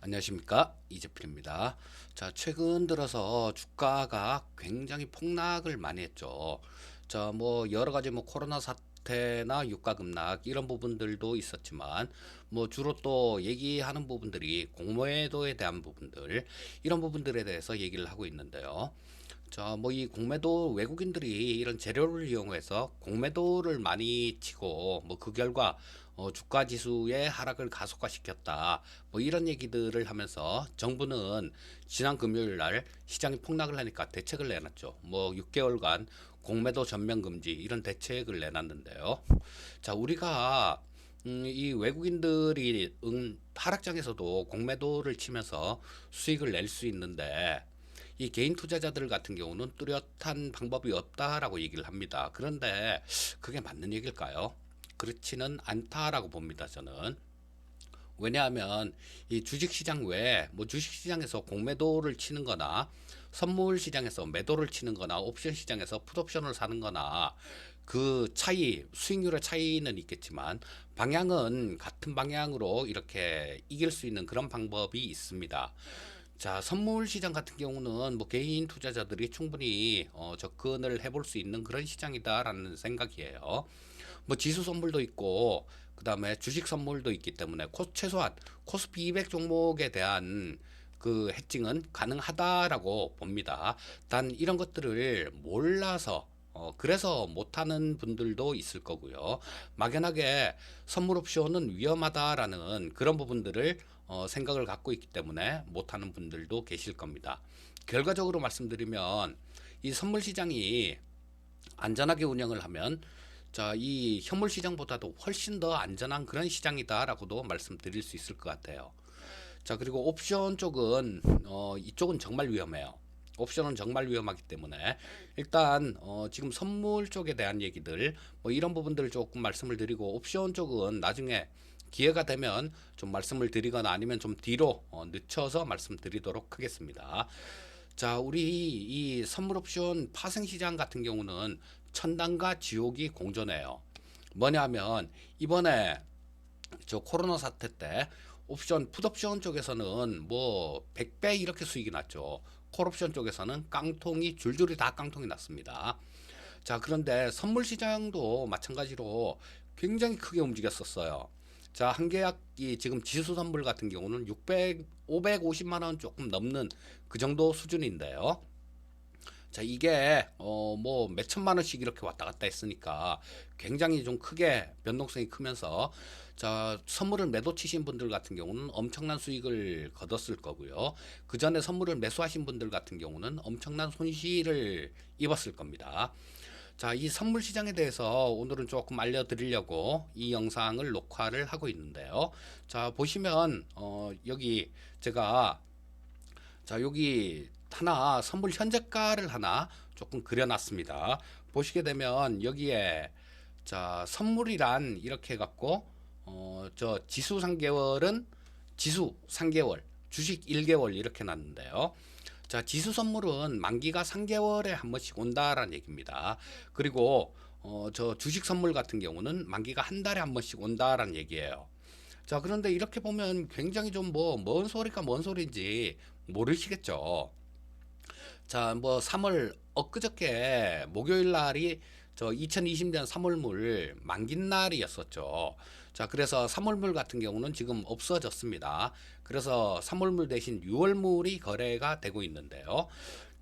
안녕하십니까, 이재필입니다. 자, 최근 들어서 주가가 굉장히 폭락을 많이 했죠. 자, 뭐 여러 가지 뭐 코로나 사태나 유가 급락 이런 부분들도 있었지만 뭐 주로 또 얘기하는 부분들이 공매도에 대한 부분들, 이런 부분들에 대해서 얘기를 하고 있는데요. 자, 뭐 이 공매도, 외국인들이 이런 재료를 이용해서 공매도를 많이 치고 뭐 그 결과 주가 지수의 하락을 가속화시켰다. 뭐 이런 얘기들을 하면서 정부는 지난 금요일 날 시장이 폭락을 하니까 대책을 내놨죠. 뭐 6개월간 공매도 전면 금지 이런 대책을 내놨는데요. 자, 우리가 이 외국인들이 하락장에서도 공매도를 치면서 수익을 낼 수 있는데 이 개인 투자자들 같은 경우는 뚜렷한 방법이 없다라고 얘기를 합니다. 그런데 그게 맞는 얘기일까요? 그렇지는 않다라고 봅니다, 저는. 왜냐하면 이 주식시장 외에 뭐 주식시장에서 공매도를 치는 거나 선물 시장에서 매도를 치는 거나 옵션 시장에서 풋옵션을 사는 거나 그 차이, 수익률의 차이는 있겠지만 방향은 같은 방향으로 이렇게 이길 수 있는 그런 방법이 있습니다. 자, 선물 시장 같은 경우는 뭐 개인 투자자들이 충분히 접근을 해볼 수 있는 그런 시장이다라는 생각이에요. 뭐 지수 선물도 있고 그다음에 주식 선물도 있기 때문에 최소한 코스피 200 종목에 대한 그 해칭은 가능하다라고 봅니다. 단 이런 것들을 몰라서 그래서 못하는 분들도 있을 거고요. 막연하게 선물 옵션은 위험하다라는 그런 부분들을 생각을 갖고 있기 때문에 못하는 분들도 계실 겁니다. 결과적으로 말씀드리면 이 선물 시장이 안전하게 운영을 하면 자, 이 현물 시장보다도 훨씬 더 안전한 그런 시장이다라고도 말씀드릴 수 있을 것 같아요. 자, 그리고 옵션 쪽은 이쪽은 정말 위험해요. 옵션은 정말 위험하기 때문에 일단 지금 선물 쪽에 대한 얘기들 뭐 이런 부분들을 조금 말씀을 드리고 옵션 쪽은 나중에 기회가 되면 좀 말씀을 드리거나 아니면 좀 뒤로 늦춰서 말씀드리도록 하겠습니다. 자, 우리 이 선물 옵션 파생 시장 같은 경우는 천당과 지옥이 공존해요. 뭐냐면 이번에 저 코로나 사태 때 옵션, 풋옵션 쪽에서는 뭐 100배 이렇게 수익이 났죠. 콜옵션 쪽에서는 깡통이 줄줄이 다 깡통이 났습니다. 자, 그런데 선물 시장도 마찬가지로 굉장히 크게 움직였었어요. 자, 한 계약이 지금 지수 선물 같은 경우는 550만 원 조금 넘는 그 정도 수준인데요. 자, 이게 뭐 몇천만 원씩 이렇게 왔다 갔다 했으니까 굉장히 좀 크게 변동성이 크면서 자, 선물을 매도 치신 분들 같은 경우는 엄청난 수익을 거뒀을 거고요. 그 전에 선물을 매수하신 분들 같은 경우는 엄청난 손실을 입었을 겁니다. 자, 이 선물 시장에 대해서 오늘은 조금 알려드리려고 이 영상을 녹화를 하고 있는데요. 자, 보시면 여기 제가 자, 여기 하나 선물 현재가를 하나 조금 그려놨습니다. 보시게 되면 여기에 자, 선물이란 이렇게 해갖고 저 지수 3개월은 지수 3개월, 주식 1개월 이렇게 놨는데요. 자, 지수 선물은 만기가 3개월에 한 번씩 온다라는 얘기입니다. 그리고 저 주식 선물 같은 경우는 만기가 한 달에 한 번씩 온다라는 얘기예요. 자, 그런데 이렇게 보면 굉장히 좀 뭐, 뭔 소리가 뭔 소리인지 모르시겠죠. 자, 뭐 3월 엊그저께 목요일 날이 저 2020년 3월물 만긴 날이었었죠. 자, 그래서 3월물 같은 경우는 지금 없어졌습니다. 그래서 3월물 대신 6월물이 거래가 되고 있는데요.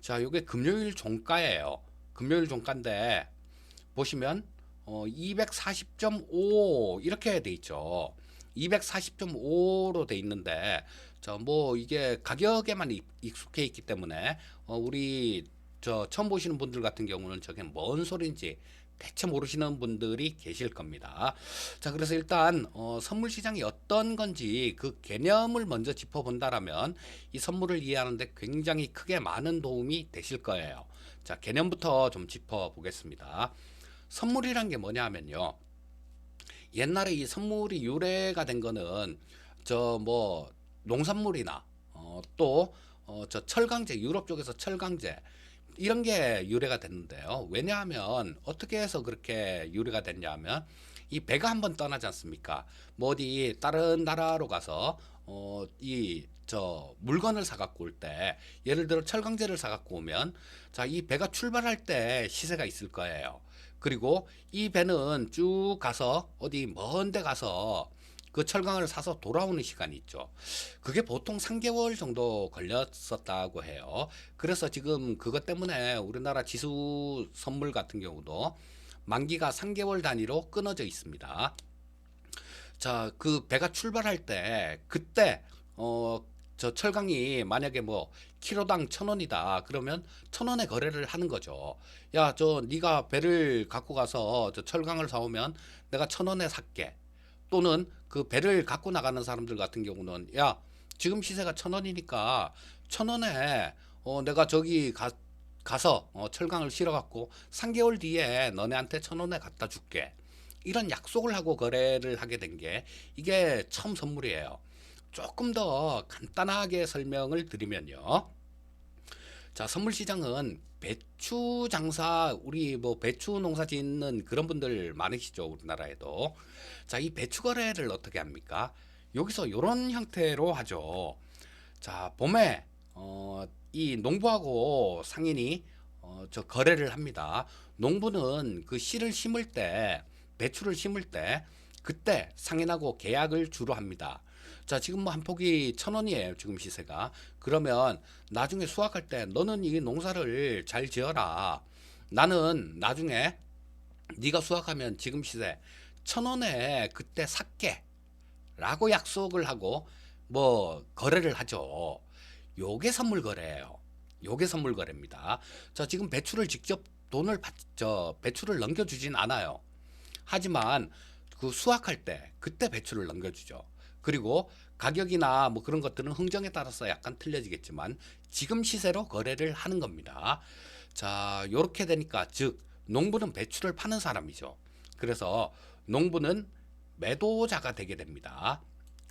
자, 요게 금요일 종가예요. 금요일 종가인데 보시면 240.5 이렇게 돼 있죠. 240.5로 돼 있는데 저 뭐 이게 가격에만 익숙해 있기 때문에 우리 저 처음 보시는 분들 같은 경우는 저게 뭔 소리인지 대체 모르시는 분들이 계실 겁니다. 자, 그래서 일단 선물 시장이 어떤 건지 그 개념을 먼저 짚어본다라면 이 선물을 이해하는데 굉장히 크게 많은 도움이 되실 거예요. 자, 개념부터 좀 짚어보겠습니다. 선물이란 게 뭐냐면요. 옛날에 이 선물이 유래가 된 거는 저 뭐 농산물이나 또 저 철강제, 유럽 쪽에서 철강제 이런 게 유래가 됐는데요. 왜냐하면 어떻게 해서 그렇게 유래가 됐냐면 이 배가 한번 떠나지 않습니까? 뭐 어디 다른 나라로 가서 이 물건을 사갖고 올 때, 예를 들어 철강제를 사갖고 오면, 자, 이 배가 출발할 때 시세가 있을 거예요. 그리고 이 배는 쭉 가서 어디 먼 데 가서 그 철강을 사서 돌아오는 시간이 있죠. 그게 보통 3개월 정도 걸렸었다고 해요. 그래서 지금 그것 때문에 우리나라 지수 선물 같은 경우도 만기가 3개월 단위로 끊어져 있습니다. 자, 그 배가 출발할 때 그때 저 철강이 만약에 뭐 키로당 1,000원이다 그러면 1,000원에 거래를 하는 거죠. 야, 저 네가 배를 갖고 가서 저 철강을 사오면 내가 1,000원에 살게. 또는 그 배를 갖고 나가는 사람들 같은 경우는 야, 지금 시세가 1,000원이니까 1,000원에 내가 저기 가서 철강을 실어 갖고 3개월 뒤에 너네한테 1,000원에 갖다 줄게. 이런 약속을 하고 거래를 하게 된 게 이게 처음 선물이에요. 조금 더 간단하게 설명을 드리면요. 자, 선물 시장은 배추 장사, 우리 뭐 배추 농사 짓는 그런 분들 많으시죠, 우리나라에도. 자, 이 배추 거래를 어떻게 합니까? 여기서 이런 형태로 하죠. 자, 봄에 이 농부하고 상인이 저 거래를 합니다. 농부는 그 씨를 심을 때, 배추를 심을 때 그때 상인하고 계약을 주로 합니다. 자, 지금 뭐 한 폭이 1,000원이에요. 지금 시세가. 그러면 나중에 수확할 때 너는 이 농사를 잘 지어라. 나는 나중에 네가 수확하면 지금 시세 1,000원에 그때 샀게. 라고 약속을 하고 뭐 거래를 하죠. 요게 선물 거래예요. 요게 선물 거래입니다. 자, 지금 배추를 직접 배추를 넘겨주진 않아요. 하지만 그 수확할 때 그때 배추를 넘겨주죠. 그리고 가격이나 뭐 그런 것들은 흥정에 따라서 약간 틀려지겠지만 지금 시세로 거래를 하는 겁니다. 자, 요렇게 되니까 즉 농부는 배추를 파는 사람이죠. 그래서 농부는 매도자가 되게 됩니다.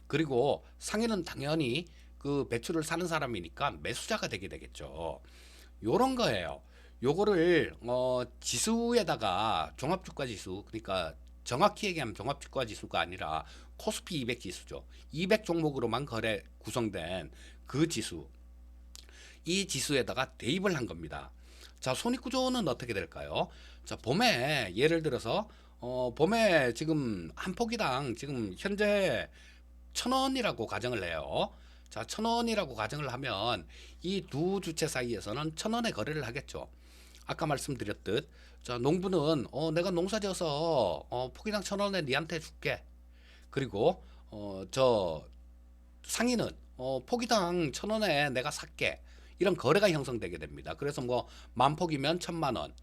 그리고 상인은 당연히 그 배추를 사는 사람이니까 매수자가 되게 되겠죠. 요런 거예요. 요거를 지수에다가 종합주가 지수, 그러니까 정확히 얘기하면 종합주가 지수가 아니라 코스피 200 지수죠. 200 종목으로만 거래 구성된 그 지수. 이 지수에다가 대입을 한 겁니다. 자, 손익구조는 어떻게 될까요? 자, 봄에 예를 들어서 봄에 지금 한 포기당 지금 현재 1,000원이라고 가정을 해요. 자, 1,000원이라고 가정을 하면 이 두 주체 사이에서는 1,000원에 거래를 하겠죠. 아까 말씀드렸듯 자, 농부는 내가 농사지어서 포기당 1,000원에 니한테 줄게. 그리고 저 상인은 포기당 1,000원에 내가 살게. 이런 거래가 형성되게 됩니다. 그래서 뭐 만 포기면 1,000만 원,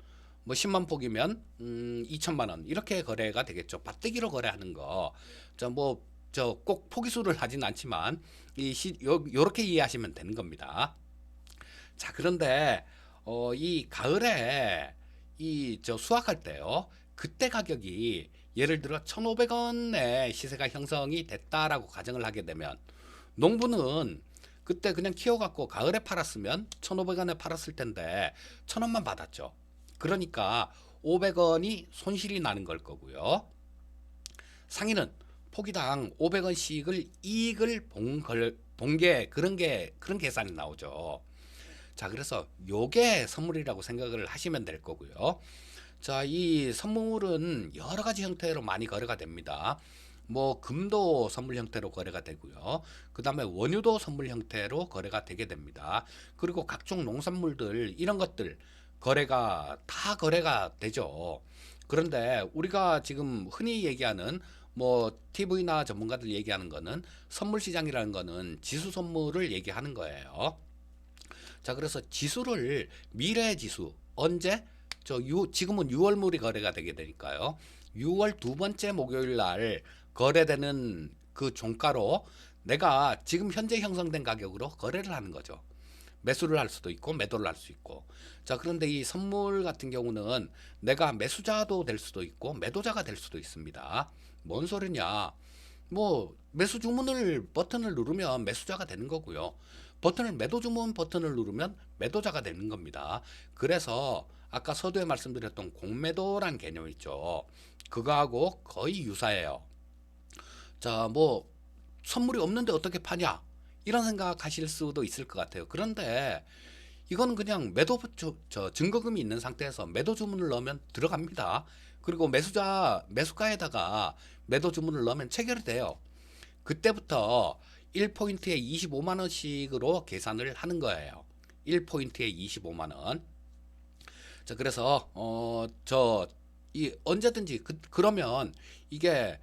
뭐 10만 포기면 2천만 원 이렇게 거래가 되겠죠. 밭대기로 거래하는 거. 자, 뭐 저 꼭 포기수를 하진 않지만 요렇게 이해하시면 되는 겁니다. 자, 그런데 이 가을에 이 저 수확할 때요. 그때 가격이 예를 들어 1,500원의 시세가 형성이 됐다라고 가정을 하게 되면 농부는 그때 그냥 키워갖고 가을에 팔았으면 1,500원에 팔았을 텐데 1,000원만 받았죠. 그러니까 500원이 손실이 나는 걸 거고요. 상인은 포기당 500원씩을 이익을 본게 그런 계산이 나오죠. 자, 그래서 요게 선물이라고 생각을 하시면 될 거고요. 자, 이 선물은 여러 가지 형태로 많이 거래가 됩니다. 뭐 금도 선물 형태로 거래가 되고요. 그 다음에 원유도 선물 형태로 거래가 되게 됩니다. 그리고 각종 농산물들 이런 것들 다 거래가 되죠. 그런데 우리가 지금 흔히 얘기하는 뭐 TV나 전문가들 얘기하는 거는 선물 시장이라는 거는 지수 선물을 얘기하는 거예요. 자, 그래서 지수를 미래 지수 언제 지금은 6월물이 거래가 되게 되니까요. 6월 두 번째 목요일 날 거래되는 그 종가로 내가 지금 현재 형성된 가격으로 거래를 하는 거죠. 매수를 할 수도 있고 매도를 할 수 있고. 자, 그런데 이 선물 같은 경우는 내가 매수자도 될 수도 있고 매도자가 될 수도 있습니다. 뭔 소리냐? 뭐 매수 주문을 버튼을 누르면 매수자가 되는 거고요. 매도 주문 버튼을 누르면 매도자가 되는 겁니다. 그래서 아까 서두에 말씀드렸던 공매도란 개념 있죠. 그거하고 거의 유사해요. 자, 뭐 선물이 없는데 어떻게 파냐? 이런 생각하실 수도 있을 것 같아요. 그런데 이거는 그냥 증거금이 있는 상태에서 매도 주문을 넣으면 들어갑니다. 그리고 매수가에다가 매도 주문을 넣으면 체결이 돼요. 그때부터 1포인트에 25만 원씩으로 계산을 하는 거예요. 1포인트에 25만 원. 자, 그래서 이 언제든지 그러면 이게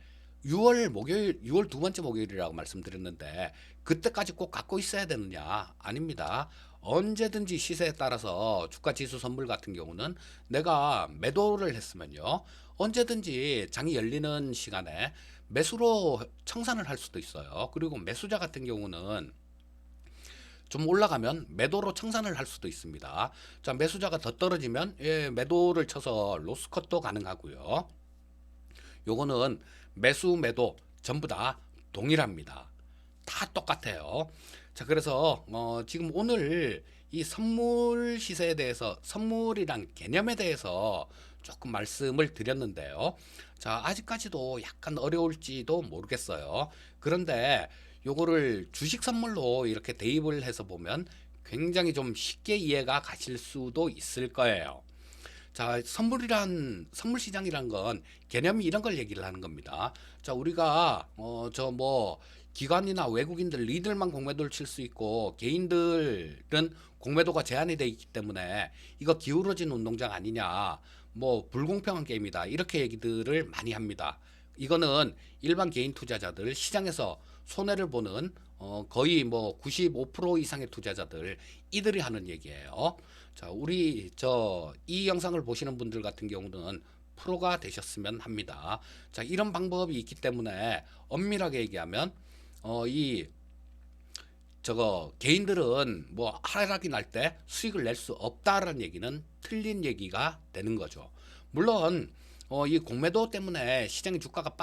6월 두 번째 목요일이라고 말씀드렸는데 그때까지 꼭 갖고 있어야 되느냐? 아닙니다. 언제든지 시세에 따라서 주가 지수 선물 같은 경우는 내가 매도를 했으면요. 언제든지 장이 열리는 시간에 매수로 청산을 할 수도 있어요. 그리고 매수자 같은 경우는 좀 올라가면 매도로 청산을 할 수도 있습니다. 자, 매수자가 더 떨어지면 매도를 쳐서 로스컷도 가능하고요. 요거는 매수 매도 전부 다 동일합니다. 다 똑같아요. 자, 그래서 지금 오늘 이 선물 시세에 대해서, 선물이란 개념에 대해서 조금 말씀을 드렸는데요. 자, 아직까지도 약간 어려울지도 모르겠어요. 그런데 요거를 주식 선물로 이렇게 대입을 해서 보면 굉장히 좀 쉽게 이해가 가실 수도 있을 거예요. 자, 선물 시장이란 건 개념이 이런 걸 얘기를 하는 겁니다. 자, 우리가 기관이나 외국인들 리들만 공매도를 칠 수 있고 개인들은 공매도가 제한이 돼 있기 때문에 이거 기울어진 운동장 아니냐, 뭐 불공평한 게임이다, 이렇게 얘기들을 많이 합니다. 이거는 일반 개인 투자자들, 시장에서 손해를 보는 거의 뭐 95% 이상의 투자자들, 이들이 하는 얘기예요. 자, 이 영상을 보시는 분들 같은 경우는 프로가 되셨으면 합니다. 자, 이런 방법이 있기 때문에 엄밀하게 얘기하면 이 개인들은 뭐 하락이 날 때 수익을 낼 수 없다라는 얘기는 틀린 얘기가 되는 거죠. 물론 이 공매도 때문에 시장의 주가가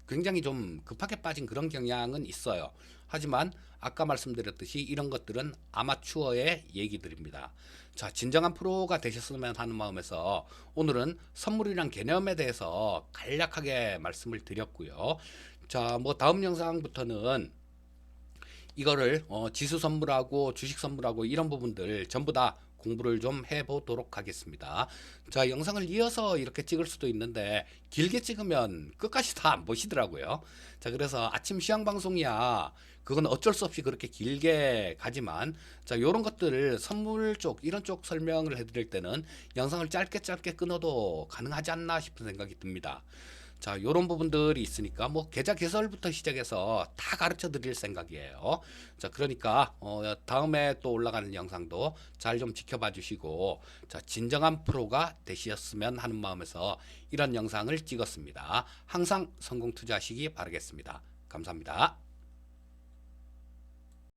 굉장히 좀 급하게 빠진 그런 경향은 있어요. 하지만 아까 말씀드렸듯이 이런 것들은 아마추어의 얘기들입니다. 자, 진정한 프로가 되셨으면 하는 마음에서 오늘은 선물이란 개념에 대해서 간략하게 말씀을 드렸고요. 자, 뭐 다음 영상부터는 이거를 지수 선물하고 주식 선물하고 이런 부분들 전부 다 공부를 좀 해보도록 하겠습니다. 자, 영상을 이어서 이렇게 찍을 수도 있는데 길게 찍으면 끝까지 다 안 보시더라고요. 자, 그래서 아침 시황 방송이야, 그건 어쩔 수 없이 그렇게 길게 가지만, 자, 요런 것들을 선물 쪽 이런 쪽 설명을 해드릴 때는 영상을 짧게 끊어도 가능하지 않나 싶은 생각이 듭니다. 자, 요런 부분들이 있으니까 뭐 계좌 개설부터 시작해서 다 가르쳐 드릴 생각이에요. 자, 그러니까 다음에 또 올라가는 영상도 잘 좀 지켜봐 주시고, 자, 진정한 프로가 되셨으면 하는 마음에서 이런 영상을 찍었습니다. 항상 성공 투자하시기 바라겠습니다. 감사합니다.